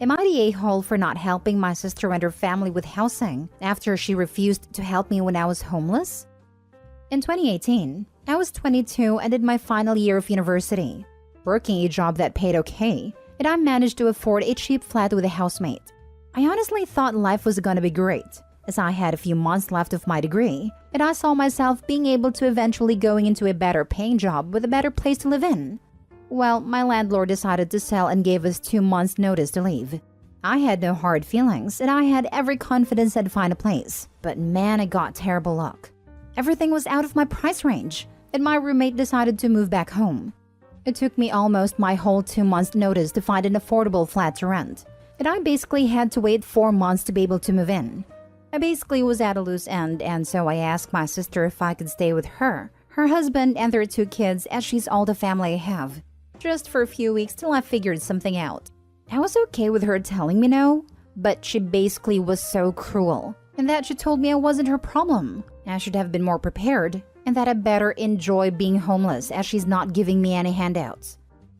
Am I the a-hole for not helping my sister and her family with housing after she refused to help me when I was homeless? In 2018, I was 22 and in my final year of university, working a job that paid okay, and I managed to afford a cheap flat with a housemate. I honestly thought life was gonna be great, as I had a few months left of my degree, and I saw myself being able to eventually going into a better paying job with a better place to live in. Well, my landlord decided to sell and gave us 2 months notice to leave. I had no hard feelings and I had every confidence I'd find a place, but man, I got terrible luck. Everything was out of my price range, and my roommate decided to move back home. It took me almost my whole 2 months notice to find an affordable flat to rent, and I basically had to wait 4 months to be able to move in. I basically was at a loose end, and so I asked my sister if I could stay with her husband, and their 2 kids, as she's all the family I have, just for a few weeks till I figured something out. I was okay with her telling me no, but she basically was so cruel, and that she told me I wasn't her problem. I should have been more prepared, and that I better enjoy being homeless as she's not giving me any handouts.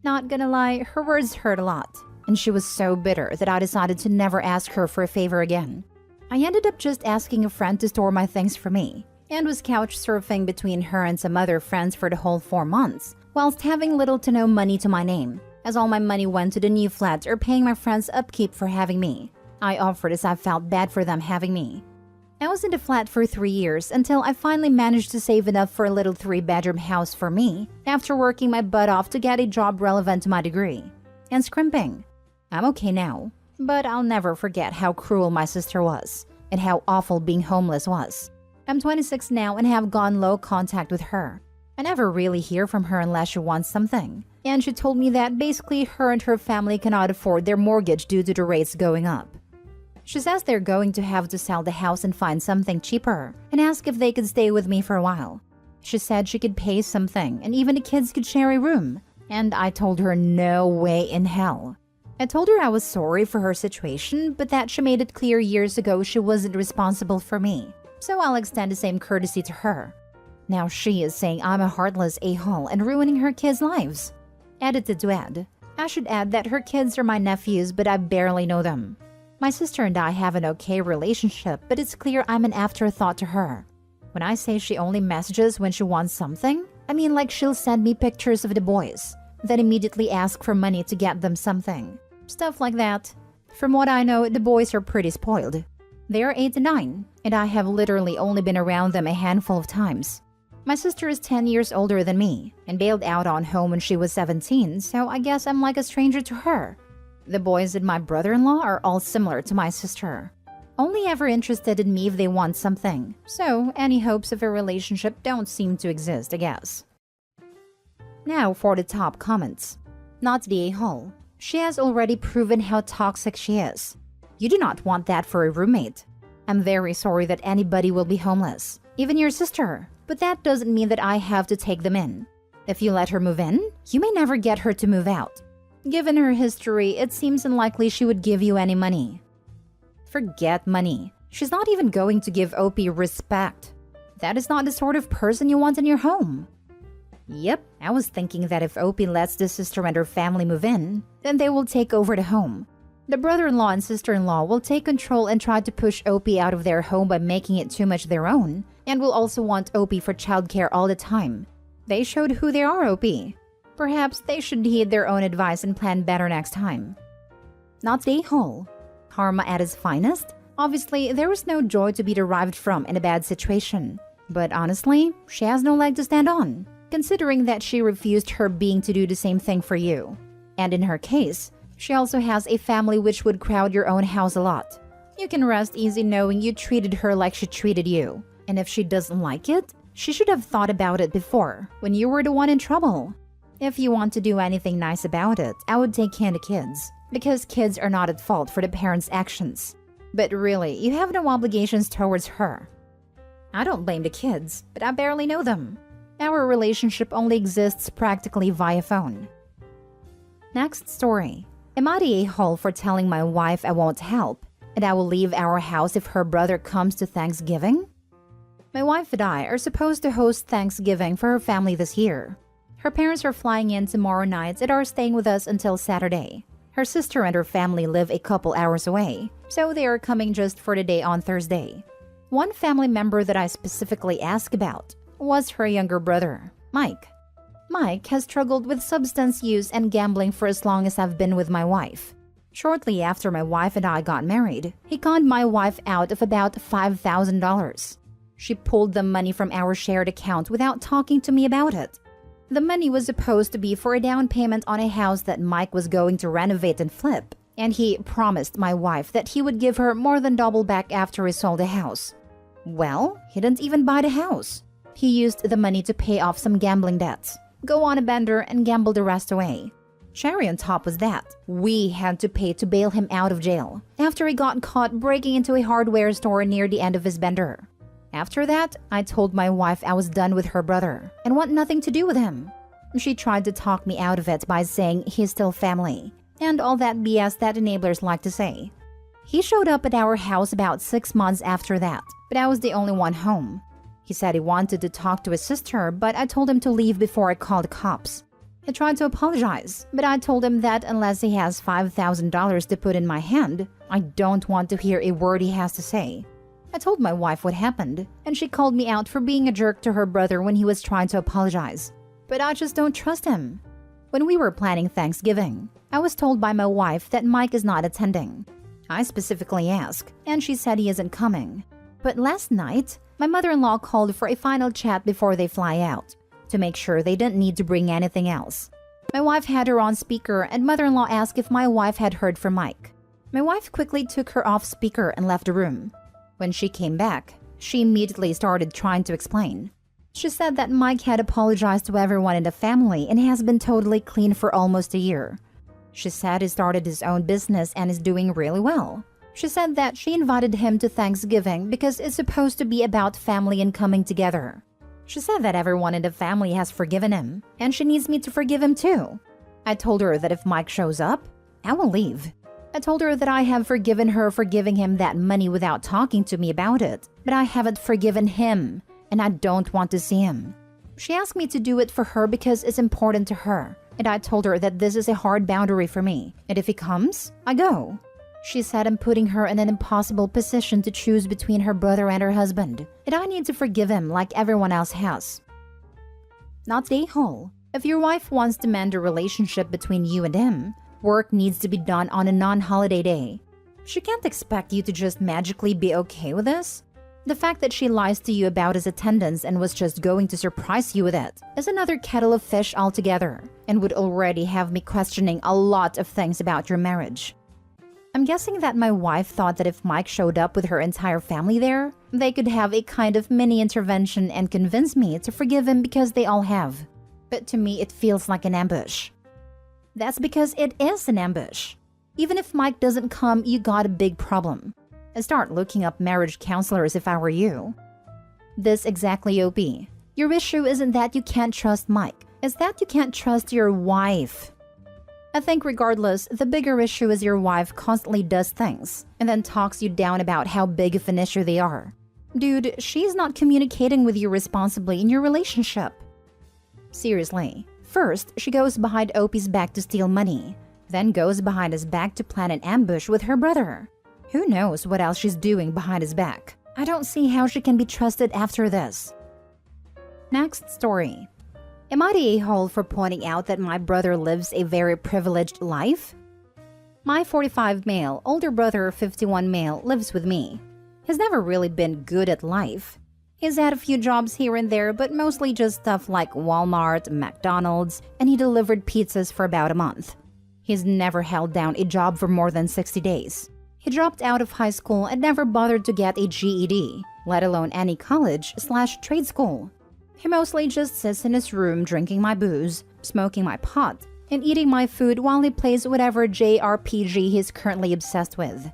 Not gonna lie, her words hurt a lot, and she was so bitter that I decided to never ask her for a favor again. I ended up just asking a friend to store my things for me, and was couch surfing between her and some other friends for the whole 4 months, whilst having little to no money to my name, as all my money went to the new flat or paying my friends upkeep for having me. I offered as I felt bad for them having me. I was in the flat for 3 years until I finally managed to save enough for a little 3-bedroom house for me after working my butt off to get a job relevant to my degree. And scrimping. I'm okay now, but I'll never forget how cruel my sister was and how awful being homeless was. I'm 26 now and have gone low contact with her. I never really hear from her unless she wants something, and she told me that basically her and her family cannot afford their mortgage due to the rates going up. She says they're going to have to sell the house and find something cheaper, and ask if they could stay with me for a while. She said she could pay something, and even the kids could share a room, and I told her no way in hell. I told her I was sorry for her situation, but that she made it clear years ago she wasn't responsible for me, so I'll extend the same courtesy to her. Now she is saying I'm a heartless a-hole and ruining her kids' lives. Edited to add. I should add that her kids are my nephews, but I barely know them. My sister and I have an okay relationship, but it's clear I'm an afterthought to her. When I say she only messages when she wants something, I mean like she'll send me pictures of the boys, then immediately ask for money to get them something. Stuff like that. From what I know, the boys are pretty spoiled. They are 8 and 9, and I have literally only been around them a handful of times. My sister is 10 years older than me and bailed out on home when she was 17, so I guess I'm like a stranger to her. The boys and my brother-in-law are all similar to my sister. Only ever interested in me if they want something, so any hopes of a relationship don't seem to exist, I guess. Now for the top comments. Not the a-hole. She has already proven how toxic she is. You do not want that for a roommate. I'm very sorry that anybody will be homeless, even your sister. But that doesn't mean that I have to take them in. If you let her move in, you may never get her to move out. Given her history, it seems unlikely she would give you any money. Forget money. She's not even going to give Opie respect. That is not the sort of person you want in your home. Yep, I was thinking that if Opie lets the sister and her family move in, then they will take over the home. The brother-in-law and sister-in-law will take control and try to push Opie out of their home by making it too much their own, and will also want Opie for childcare all the time. They showed who they are, Opie. Perhaps they should heed their own advice and plan better next time. Not the a-hole. Karma at its finest? Obviously, there is no joy to be derived from in a bad situation. But honestly, she has no leg to stand on, considering that she refused her being to do the same thing for you. And in her case, she also has a family which would crowd your own house a lot. You can rest easy knowing you treated her like she treated you. And if she doesn't like it, she should have thought about it before, when you were the one in trouble. If you want to do anything nice about it, I would take care of kids, because kids are not at fault for the parents' actions. But really, you have no obligations towards her. I don't blame the kids, but I barely know them. Our relationship only exists practically via phone. Next story. Am I the a-hole for telling my wife I won't help, and I will leave our house if her brother comes to Thanksgiving? My wife and I are supposed to host Thanksgiving for her family this year. Her parents are flying in tomorrow night and are staying with us until Saturday. Her sister and her family live a couple hours away, so they are coming just for the day on Thursday. One family member that I specifically asked about was her younger brother, Mike. Mike has struggled with substance use and gambling for as long as I've been with my wife. Shortly after my wife and I got married, he conned my wife out of about $5,000. She pulled the money from our shared account without talking to me about it. The money was supposed to be for a down payment on a house that Mike was going to renovate and flip, and he promised my wife that he would give her more than double back after he sold the house. Well, he didn't even buy the house. He used the money to pay off some gambling debts, go on a bender, and gamble the rest away. Cherry on top was that we had to pay to bail him out of jail after he got caught breaking into a hardware store near the end of his bender. After that, I told my wife I was done with her brother and want nothing to do with him. She tried to talk me out of it by saying he's still family, and all that BS that enablers like to say. He showed up at our house about 6 months after that, but I was the only one home. He said he wanted to talk to his sister, but I told him to leave before I called the cops. He tried to apologize, but I told him that unless he has $5,000 to put in my hand, I don't want to hear a word he has to say. I told my wife what happened, and she called me out for being a jerk to her brother when he was trying to apologize. But I just don't trust him. When we were planning Thanksgiving, I was told by my wife that Mike is not attending. I specifically asked, and she said he isn't coming. But last night, my mother-in-law called for a final chat before they fly out, to make sure they didn't need to bring anything else. My wife had her on speaker, and mother-in-law asked if my wife had heard from Mike. My wife quickly took her off speaker and left the room. When she came back, she immediately started trying to explain. She said that Mike had apologized to everyone in the family and has been totally clean for almost a year. She said he started his own business and is doing really well. She said that she invited him to Thanksgiving because it's supposed to be about family and coming together. She said that everyone in the family has forgiven him, and she needs me to forgive him too. I told her that if Mike shows up, I will leave. I told her that I have forgiven her for giving him that money without talking to me about it, but I haven't forgiven him, and I don't want to see him. She asked me to do it for her because it's important to her, and I told her that this is a hard boundary for me, and if he comes, I go. She said I'm putting her in an impossible position to choose between her brother and her husband, and I need to forgive him like everyone else has. Not the a-hole. If your wife wants to mend a relationship between you and him, work needs to be done on a non-holiday day. She can't expect you to just magically be okay with this. The fact that she lies to you about his attendance and was just going to surprise you with it is another kettle of fish altogether, and would already have me questioning a lot of things about your marriage. I'm guessing that my wife thought that if Mike showed up with her entire family there, they could have a kind of mini intervention and convince me to forgive him because they all have. But to me, it feels like an ambush. That's because it is an ambush. Even if Mike doesn't come, you got a big problem. I'd start looking up marriage counselors if I were you. This exactly, OP. Your issue isn't that you can't trust Mike, it's that you can't trust your wife. I think regardless, the bigger issue is your wife constantly does things and then talks you down about how big of an issue they are. Dude, she's not communicating with you responsibly in your relationship. Seriously. First, she goes behind OP's back to steal money, then goes behind his back to plan an ambush with her brother. Who knows what else she's doing behind his back? I don't see how she can be trusted after this. Next story. Am I the a-hole for pointing out that my brother lives a very privileged life? My 45 male, older brother 51 male lives with me. He's never really been good at life. He's had a few jobs here and there, but mostly just stuff like Walmart, McDonald's, and he delivered pizzas for about a month. He's never held down a job for more than 60 days. He dropped out of high school and never bothered to get a GED, let alone any college/trade school. He mostly just sits in his room drinking my booze, smoking my pot, and eating my food while he plays whatever JRPG he's currently obsessed with.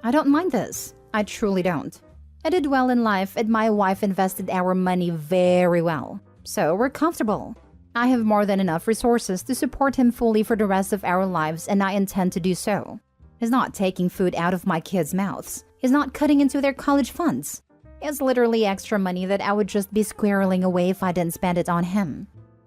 I don't mind this. I truly don't. I did well in life and my wife invested our money very well, so we're comfortable. I have more than enough resources to support him fully for the rest of our lives, and I intend to do so. He's not taking food out of my kids' mouths. He's not cutting into their college funds. It's literally extra money that I would just be squirreling away if I didn't spend it on him.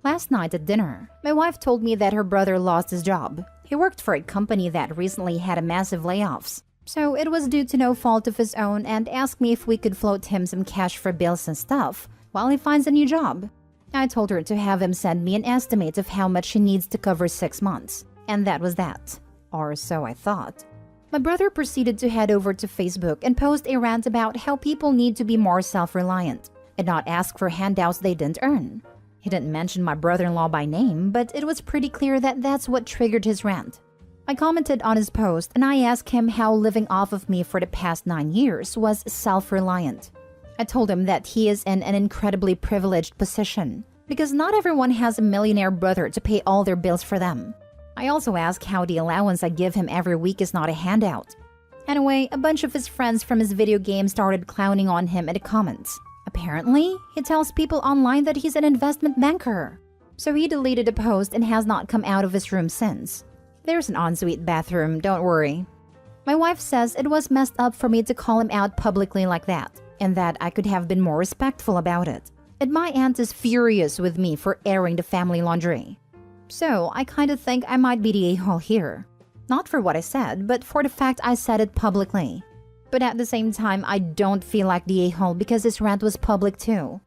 Last night at dinner, my wife told me that her brother lost his job. He worked for a company that recently had a massive layoffs, so it was due to no fault of his own, and asked me if we could float him some cash for bills and stuff while he finds a new job. I told her to have him send me an estimate of how much he needs to cover 6 months, and that was that. Or so I thought. My brother proceeded to head over to Facebook and post a rant about how people need to be more self-reliant and not ask for handouts they didn't earn. He didn't mention my brother-in-law by name, but it was pretty clear that that's what triggered his rant. I commented on his post and I asked him how living off of me for the past 9 years was self-reliant. I told him that he is in an incredibly privileged position because not everyone has a millionaire brother to pay all their bills for them. I also asked how the allowance I give him every week is not a handout. Anyway, a bunch of his friends from his video game started clowning on him in the comments. Apparently, he tells people online that he's an investment banker. So he deleted the post and has not come out of his room since. There's an ensuite bathroom, don't worry. My wife says it was messed up for me to call him out publicly like that, and that I could have been more respectful about it. And my aunt is furious with me for airing the family laundry. So I kind of think I might be the a-hole here. Not for what I said, but for the fact I said it publicly. But at the same time, I don't feel like the a-hole because this rant was public too.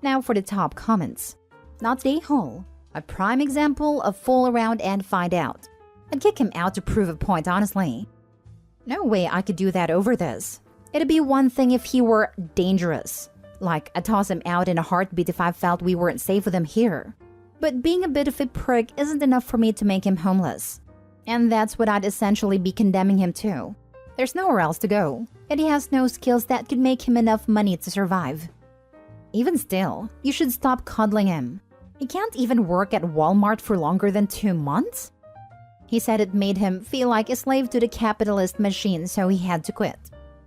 Now for the top comments. Not the a-hole. A prime example of fool around and find out. I'd kick him out to prove a point, honestly. No way I could do that over this. It'd be one thing if he were dangerous. Like, I'd toss him out in a heartbeat if I felt we weren't safe with him here. But being a bit of a prick isn't enough for me to make him homeless. And that's what I'd essentially be condemning him to. There's nowhere else to go, and he has no skills that could make him enough money to survive. Even still, you should stop coddling him. He can't even work at Walmart for longer than 2 months? He said it made him feel like a slave to the capitalist machine, so he had to quit.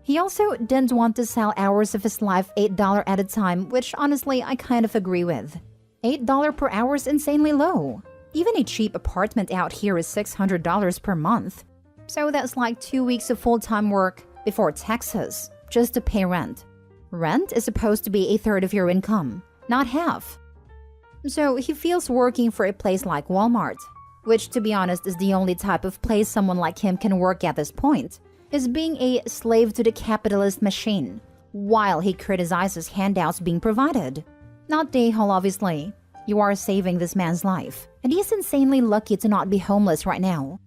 He also didn't want to sell hours of his life $8 at a time, which honestly I kind of agree with. $8 per hour is insanely low. Even a cheap apartment out here is $600 per month. So that's like 2 weeks of full-time work before taxes, just to pay rent. Rent is supposed to be a third of your income, not half. So he feels working for a place like Walmart, which to be honest is the only type of place someone like him can work at this point, is being a slave to the capitalist machine, while he criticizes handouts being provided. Not the a-hole, obviously. You are saving this man's life, and he's insanely lucky to not be homeless right now.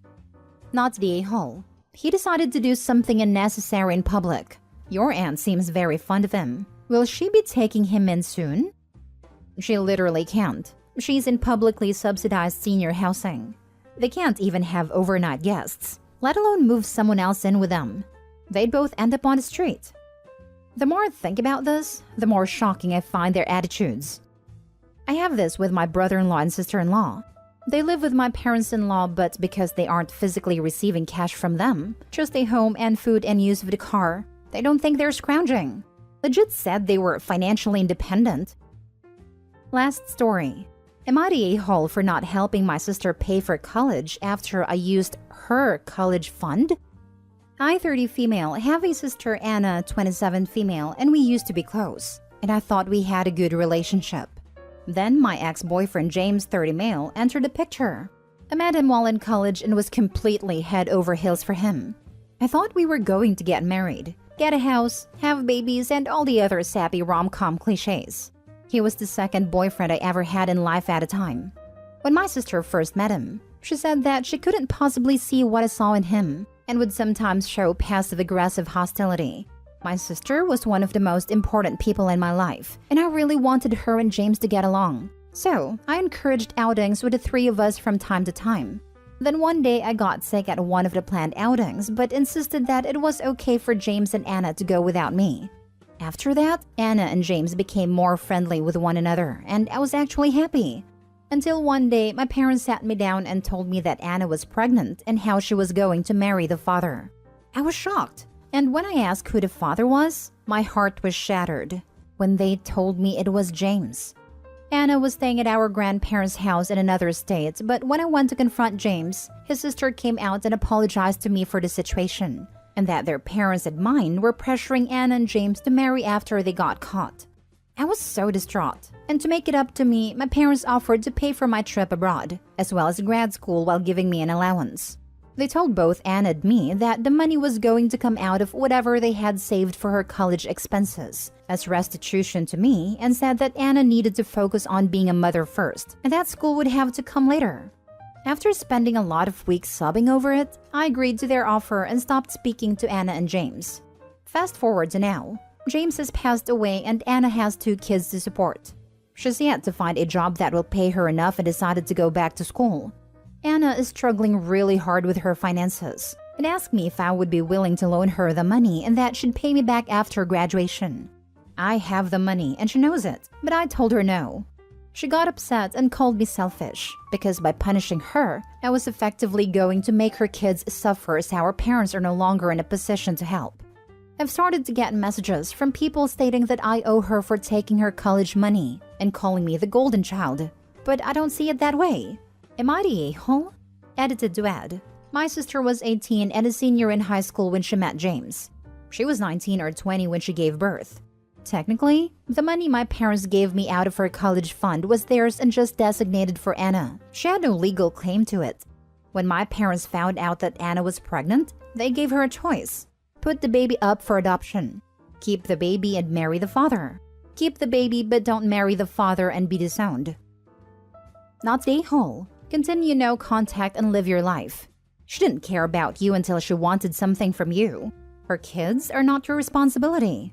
Not the a-hole. He decided to do something unnecessary in public. Your aunt seems very fond of him. Will she be taking him in soon? She literally can't. She's in publicly subsidized senior housing. They can't even have overnight guests, let alone move someone else in with them. They'd both end up on the street. The more I think about this, the more shocking I find their attitudes. I have this with my brother-in-law and sister-in-law. They live with my parents-in-law, but because they aren't physically receiving cash from them, just a home and food and use of the car, they don't think they're scrounging. Legit said they were financially independent. Last story. Am I the a-hole for not helping my sister pay for college after I used her college fund? I, 30 female, have a sister Anna, 27 female, and we used to be close, and I thought we had a good relationship. Then my ex-boyfriend James, 30 male, entered the picture. I met him while in college and was completely head over heels for him. I thought we were going to get married, get a house, have babies, and all the other sappy rom-com cliches. He was the second boyfriend I ever had in life at a time. When my sister first met him, she said that she couldn't possibly see what I saw in him and would sometimes show passive-aggressive hostility. My sister was one of the most important people in my life, and I really wanted her and James to get along. So, I encouraged outings with the three of us from time to time. Then one day I got sick at one of the planned outings, but insisted that it was okay for James and Anna to go without me. After that, Anna and James became more friendly with one another, and I was actually happy. Until one day, my parents sat me down and told me that Anna was pregnant and how she was going to marry the father. I was shocked. And when I asked who the father was, my heart was shattered when they told me it was James. Anna was staying at our grandparents' house in another state, but when I went to confront James, his sister came out and apologized to me for the situation, and that their parents and mine were pressuring Anna and James to marry after they got caught. I was so distraught, and to make it up to me, my parents offered to pay for my trip abroad, as well as grad school while giving me an allowance. They told both Anna and me that the money was going to come out of whatever they had saved for her college expenses as restitution to me, and said that Anna needed to focus on being a mother first, and that school would have to come later. After spending a lot of weeks sobbing over it, I agreed to their offer and stopped speaking to Anna and James. Fast forward to now. James has passed away and Anna has 2 kids to support. She's yet to find a job that will pay her enough and decided to go back to school. Anna is struggling really hard with her finances and asked me if I would be willing to loan her the money and that she'd pay me back after graduation. I have the money and she knows it, but I told her no. She got upset and called me selfish because by punishing her, I was effectively going to make her kids suffer as our parents are no longer in a position to help. I've started to get messages from people stating that I owe her for taking her college money and calling me the golden child, but I don't see it that way. Am I the a-hole? Edited to add, my sister was 18 and a senior in high school when she met James. She was 19 or 20 when she gave birth. Technically, the money my parents gave me out of her college fund was theirs and just designated for Anna. She had no legal claim to it. When my parents found out that Anna was pregnant, they gave her a choice. Put the baby up for adoption. Keep the baby and marry the father. Keep the baby but don't marry the father and be disowned. Not the a-hole. Continue no contact and live your life. She didn't care about you until she wanted something from you. Her kids are not your responsibility.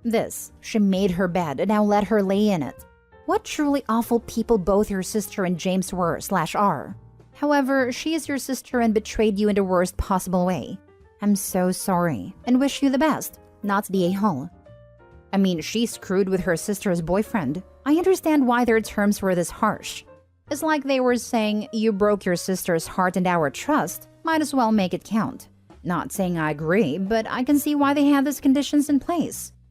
This, she made her bed and now let her lay in it. What truly awful people both your sister and James were/are. However, she is your sister and betrayed you in the worst possible way. I'm so sorry and wish you the best, not the a-hole. I mean, she screwed with her sister's boyfriend. I understand why their terms were this harsh. It's like they were saying, you broke your sister's heart and our trust, might as well make it count. Not saying I agree, but I can see why they had these conditions in place.